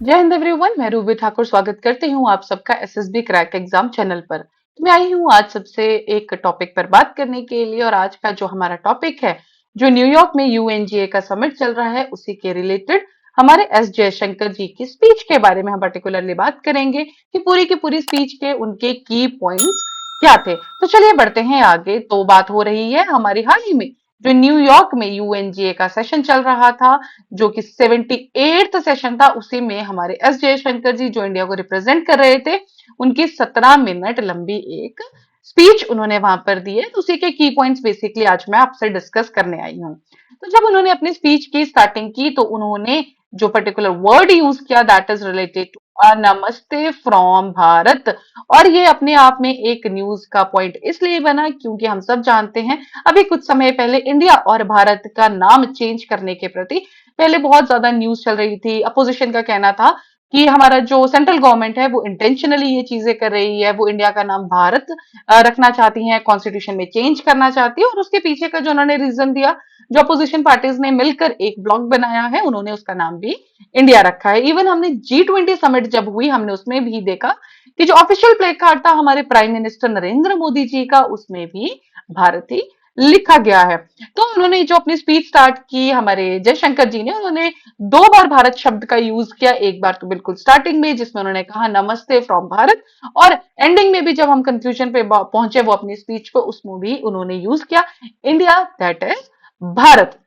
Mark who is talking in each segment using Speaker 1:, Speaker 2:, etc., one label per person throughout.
Speaker 1: जय हिंद एवरीवन। मैं रूबी ठाकुर स्वागत करती हूँ आप सबका एसएसबी क्रैक एग्जाम चैनल पर। तो मैं आई हूँ आज सबसे एक टॉपिक पर बात करने के लिए, और आज का जो हमारा टॉपिक है, जो न्यूयॉर्क में यूएनजीए का समिट चल रहा है, उसी के रिलेटेड हमारे एस जयशंकर जी की स्पीच के बारे में हम पर्टिकुलरली बात करेंगे कि पूरी की पूरी स्पीच के उनके की पॉइंट्स क्या थे। तो चलिए बढ़ते हैं आगे। तो बात हो रही है हमारी हाल ही में जो न्यूयॉर्क में यूएनजीए का सेशन चल रहा था, जो कि 78th सेशन था। उसी में हमारे एस जयशंकर जी जो इंडिया को रिप्रेजेंट कर रहे थे, उनकी 17 मिनट लंबी एक स्पीच उन्होंने वहां पर दी है। तो उसी के की पॉइंट्स बेसिकली आज मैं आपसे डिस्कस करने आई हूँ। तो जब उन्होंने अपनी स्पीच की स्टार्टिंग की, तो उन्होंने जो पर्टिकुलर वर्ड यूज किया, दैट इज रिलेटेड टू नमस्ते फ्रॉम भारत। और ये अपने आप में एक न्यूज का पॉइंट इसलिए बना क्योंकि हम सब जानते हैं अभी कुछ समय पहले इंडिया और भारत का नाम चेंज करने के प्रति पहले बहुत ज्यादा न्यूज चल रही थी। अपोजिशन का कहना था कि हमारा जो सेंट्रल गवर्नमेंट है वो इंटेंशनली ये चीजें कर रही है, वो इंडिया का नाम भारत रखना चाहती है, कॉन्स्टिट्यूशन में चेंज करना चाहती है। और उसके पीछे का जो उन्होंने रीजन दिया, जो अपोजिशन पार्टीज ने मिलकर एक ब्लॉक बनाया है, उन्होंने उसका नाम भी इंडिया रखा है। इवन हमने G20 समिट जब हुई, हमने उसमें भी देखा कि जो ऑफिशियल प्ले कार्ड था हमारे प्राइम मिनिस्टर नरेंद्र मोदी जी का, उसमें भी भारत ही लिखा गया है। तो उन्होंने जो अपनी स्पीच स्टार्ट की, हमारे जयशंकर जी ने, उन्होंने 2 बार भारत शब्द का यूज किया। एक बार तो बिल्कुल स्टार्टिंग में जिसमें उन्होंने कहा नमस्ते फ्रॉम भारत, और एंडिंग में भी जब हम कंक्लूजन पे पहुंचे वो अपनी स्पीच को, उसमें भी उन्होंने यूज किया इंडिया, दैट इज भारत।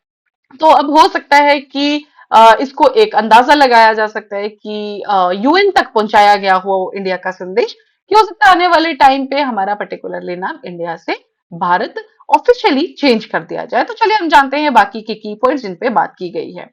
Speaker 1: तो अब हो सकता है कि इसको एक अंदाजा लगाया जा सकता है कि यूएन तक पहुंचाया गया हो इंडिया का संदेश, कि हो सकता है आने वाले टाइम पे हमारा पर्टिकुलरली नाम इंडिया से भारत ऑफिशियली चेंज कर दिया जाए। तो चलिए हम जानते हैं बाकी के की पॉइंट्स जिन पे बात की गई है।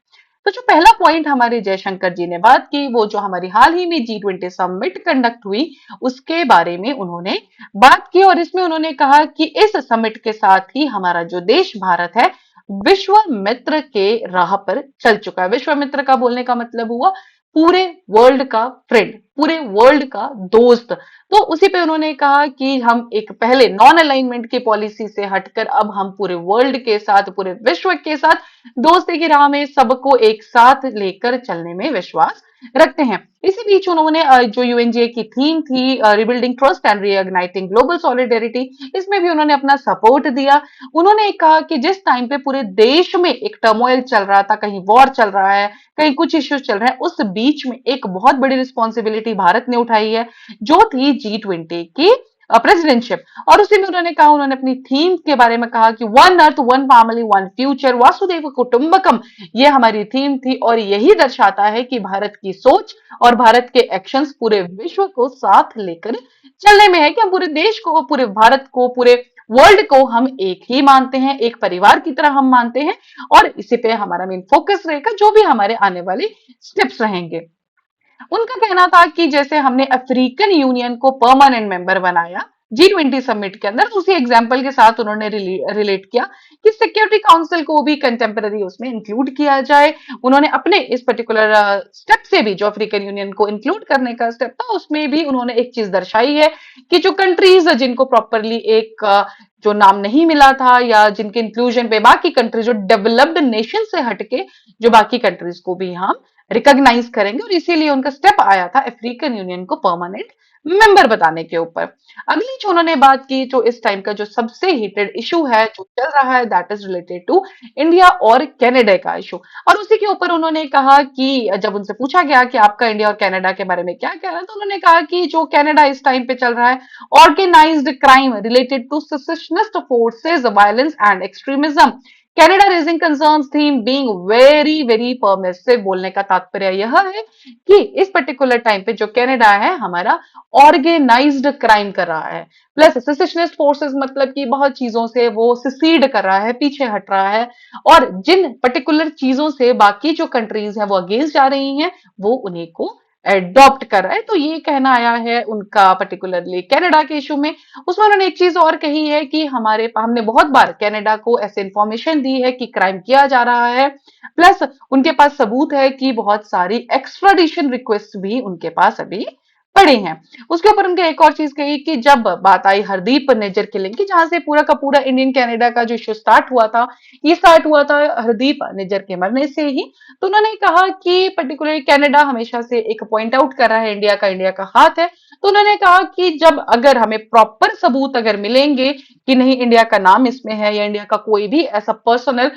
Speaker 1: तो जो पहला पॉइंट हमारे जयशंकर जी ने बात की, वो जो हमारी हाल ही में G20 समिट कंडक्ट हुई, उसके बारे में उन्होंने बात की। और इसमें उन्होंने कहा कि इस समिट के साथ ही हमारा जो देश भारत है, विश्व मित्र के राह पर चल चुका है। विश्व मित्र का बोलने का मतलब हुआ पूरे वर्ल्ड का फ्रेंड, पूरे वर्ल्ड का दोस्त। तो उसी पे उन्होंने कहा कि हम एक पहले नॉन अलाइनमेंट की पॉलिसी से हटकर अब हम पूरे वर्ल्ड के साथ, पूरे विश्व के साथ दोस्ती की राह में सबको एक साथ लेकर चलने में विश्वास रखते हैं। इसी बीच उन्होंने जो यूएनजीए की थीम थी, rebuilding trust and reigniting global solidarity, इसमें भी उन्होंने अपना सपोर्ट दिया। उन्होंने कहा कि जिस टाइम पे पूरे देश में एक टर्मोइल चल रहा था, कहीं वॉर चल रहा है, कहीं कुछ इश्यूज चल रहे हैं, उस बीच में एक बहुत बड़ी रिस्पॉन्सिबिलिटी भारत ने उठाई है, जो थी G20 की प्रेसिडेंटशिप। और उसी में उन्होंने कहा, उन्होंने अपनी थीम के बारे में कहा कि one earth one family one future वासुदेव कुटुंबकम, ये हमारी थीम थी। और यही दर्शाता है कि भारत की सोच और भारत के एक्शंस पूरे विश्व को साथ लेकर चलने में है, कि हम पूरे देश को, पूरे भारत को, पूरे वर्ल्ड को हम एक ही मानते हैं, एक परिवार की तरह हम मानते हैं। और इसी पे हमारा मेन फोकस रहेगा, जो भी हमारे आने वाले स्टेप्स रहेंगे। उनका कहना था कि जैसे हमने अफ्रीकन यूनियन को परमानेंट मेंबर बनाया G20 समिट के अंदर, उसी एग्जाम्पल के साथ उन्होंने रिलेट किया कि सिक्योरिटी काउंसिल को भी कंटेम्पररी उसमें इंक्लूड किया जाए। उन्होंने अपने इस पर्टिकुलर स्टेप से भी, जो अफ्रीकन यूनियन को इंक्लूड करने का स्टेप था, उसमें भी उन्होंने एक चीज दर्शाई है कि जो कंट्रीज जिनको प्रॉपरली एक जो नाम नहीं मिला था, या जिनके इंक्लूजन पे बाकी कंट्रीज, जो डेवलप्ड नेशन से हटके जो बाकी कंट्रीज को भी हम रिकॉग्नाइज करेंगे, और इसीलिए उनका स्टेप आया था अफ्रीकन यूनियन को परमानेंट मेंबर बताने के ऊपर। अगली जो उन्होंने बात की, जो इस टाइम का जो सबसे हीटेड इशू है जो चल रहा है, that is related to India और कनाडा का इशू। और उसी के ऊपर उन्होंने कहा कि जब उनसे पूछा गया कि आपका इंडिया और कनाडा के बारे में क्या कहना है, तो उन्होंने कहा कि जो कनाडा इस टाइम पे चल रहा है, organised crime related to secessionist forces, violence and extremism, Canada raising concerns them being very very permissive. बोलने का तात्पर्य यह है कि इस पर्टिकुलर टाइम पे जो कनाडा है हमारा ऑर्गेनाइज्ड क्राइम कर रहा है, प्लस सेसेशनिस्ट फोर्सेस, मतलब कि बहुत चीजों से वो सिसीड कर रहा है, पीछे हट रहा है। और जिन पर्टिकुलर चीजों से बाकी जो कंट्रीज हैं वो अगेंस्ट जा रही हैं, वो उन्हीं को एडॉप्ट कर रहा है। तो ये कहना आया है उनका पर्टिकुलरली कनाडा के इशू में। उसमें उन्होंने एक चीज और कही है कि हमने बहुत बार कनाडा को ऐसे इंफॉर्मेशन दी है कि क्राइम किया जा रहा है, प्लस उनके पास सबूत है कि बहुत सारी एक्स्ट्राडिशन रिक्वेस्ट भी उनके पास अभी पड़े हैं। उसके ऊपर उनने एक और चीज कही कि जब बात आई हरदीप निज्जर किलिंग की, जहां से पूरा का पूरा इंडियन कनाडा का जो इश्यू स्टार्ट हुआ था, ये स्टार्ट हुआ था हरदीप निज्जर के मरने से ही। तो उन्होंने कहा कि पर्टिकुलरली कनाडा हमेशा से एक पॉइंट आउट कर रहा है इंडिया का हाथ है। तो उन्होंने कहा कि जब अगर हमें प्रॉपर सबूत अगर मिलेंगे कि नहीं इंडिया का नाम इसमें है या इंडिया का कोई भी ऐसा पर्सनल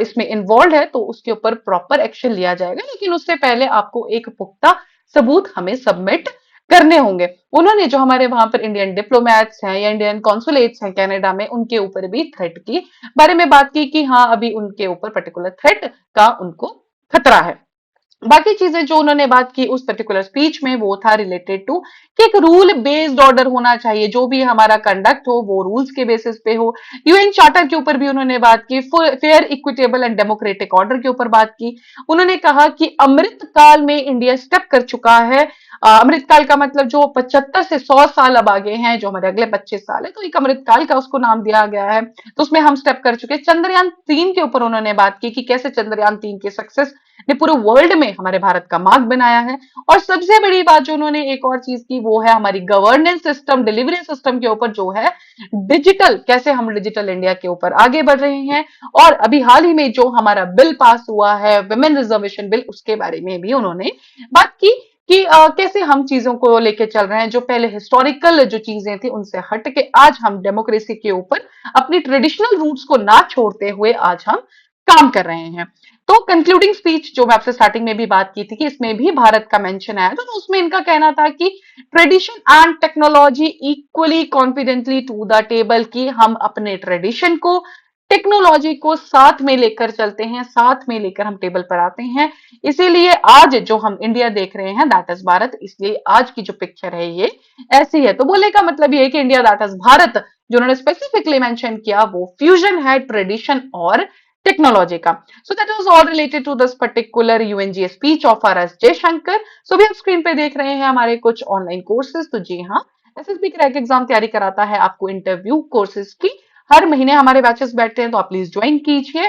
Speaker 1: इसमें इन्वॉल्व है, तो उसके ऊपर प्रॉपर एक्शन लिया जाएगा, लेकिन उससे पहले आपको एक पुख्ता सबूत हमें सबमिट करने होंगे। उन्होंने जो हमारे वहां पर इंडियन डिप्लोमेट्स हैं या इंडियन कॉन्सुलेट्स हैं कनाडा में, उनके ऊपर भी थ्रेट की बारे में बात की कि हाँ अभी उनके ऊपर पर्टिकुलर थ्रेट का उनको खतरा है। बाकी चीजें जो उन्होंने बात की उस पर्टिकुलर स्पीच में, वो था रिलेटेड टू कि एक रूल बेस्ड ऑर्डर होना चाहिए, जो भी हमारा कंडक्ट हो वो रूल्स के बेसिस पे हो। यूएन चार्टर के ऊपर भी उन्होंने बात की, fair equitable and democratic order के ऊपर बात की। उन्होंने कहा कि अमृत काल में इंडिया स्टेप कर चुका है। अमृत काल का मतलब जो 75 से 100 साल अब आगे हैं, जो हमारे अगले 25 साल है, तो एक अमृत काल का उसको नाम दिया गया है। तो उसमें हम स्टेप कर चुके हैं। चंद्रयान 3 के ऊपर उन्होंने बात की कि कैसे चंद्रयान 3 की सक्सेस ने पूरे वर्ल्ड में हमारे भारत का मार्क बनाया है। और सबसे बड़ी बात जो उन्होंने एक और चीज की, वो है हमारी गवर्नेंस सिस्टम, डिलीवरी सिस्टम के ऊपर, जो है डिजिटल, कैसे हम डिजिटल इंडिया के ऊपर आगे बढ़ रहे हैं। और अभी हाल ही में जो हमारा बिल पास हुआ है, विमेन रिजर्वेशन बिल, उसके बारे में भी उन्होंने बात की कि कैसे हम चीजों को लेके चल रहे हैं, जो पहले हिस्टोरिकल जो चीजें थी उनसे हट के आज हम डेमोक्रेसी के ऊपर अपनी ट्रेडिशनल रूट्स को ना छोड़ते हुए आज हम काम कर रहे हैं। तो कंक्लूडिंग स्पीच जो मैं आपसे स्टार्टिंग में भी बात की थी कि इसमें भी भारत का मेंशन आया था, तो उसमें इनका कहना था कि tradition and technology equally confidently to the table, कि हम अपने ट्रेडिशन को, टेक्नोलॉजी को साथ में लेकर चलते हैं, साथ में लेकर हम टेबल पर आते हैं। इसीलिए आज जो हम इंडिया देख रहे हैं, दैट इज भारत। इसलिए आज की जो पिक्चर है ये ऐसी है। तो बोलने का मतलब ये है कि इंडिया दैट इज भारत, जो उन्होंने स्पेसिफिकली मेंशन किया, वो फ्यूजन है ट्रेडिशन और टेक्नोलॉजी का। So that was all related to this particular UNGA speech of R S Jaishankar. So भी आप स्क्रीन पे देख रहे हैं हमारे कुछ ऑनलाइन कोर्सेज। तो जी हाँ, एसएसबी क्रैक एग्जाम तैयारी कराता है आपको इंटरव्यू कोर्सेज की। हर महीने हमारे बैचेस बैठते हैं, तो आप प्लीज ज्वाइन कीजिए।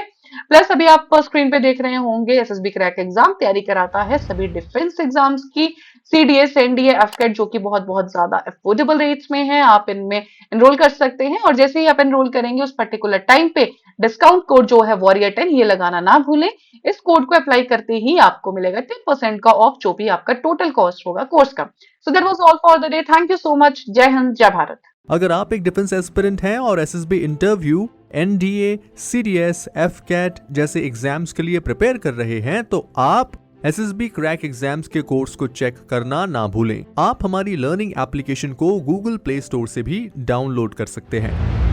Speaker 1: प्लस अभी आप स्क्रीन पे देख रहे होंगे, एसएसबी क्रैक एग्जाम तैयारी कराता है सभी डिफेंस एग्जाम्स की, सीडीएस, एनडीए, एफकेट, जो कि बहुत बहुत ज्यादा अफोर्डेबल रेट्स में है। आप इनमें एनरोल कर सकते हैं, और जैसे ही आप एनरोल करेंगे उस पर्टिकुलर टाइम पे डिस्काउंट कोड जो है वॉरियर 10, ये लगाना ना भूलें। इस कोड को अप्लाई करते ही आपको मिलेगा 10% का ऑफ, जो भी आपका टोटल कॉस्ट होगा कोर्स का। So that was all for the day. Thank you so much. जय हिंद, जय भारत।
Speaker 2: अगर आप एक डिफेंस एस्पिरेंट हैं और SSB interview, NDA, CDS, AFCAT जैसे एग्जाम्स के लिए प्रिपेयर कर रहे हैं, तो आप एसएसबी क्रैक एग्जाम्स के कोर्स को चेक करना ना भूलें। आप हमारी लर्निंग एप्लीकेशन को गूगल प्ले स्टोर से भी डाउनलोड कर सकते हैं।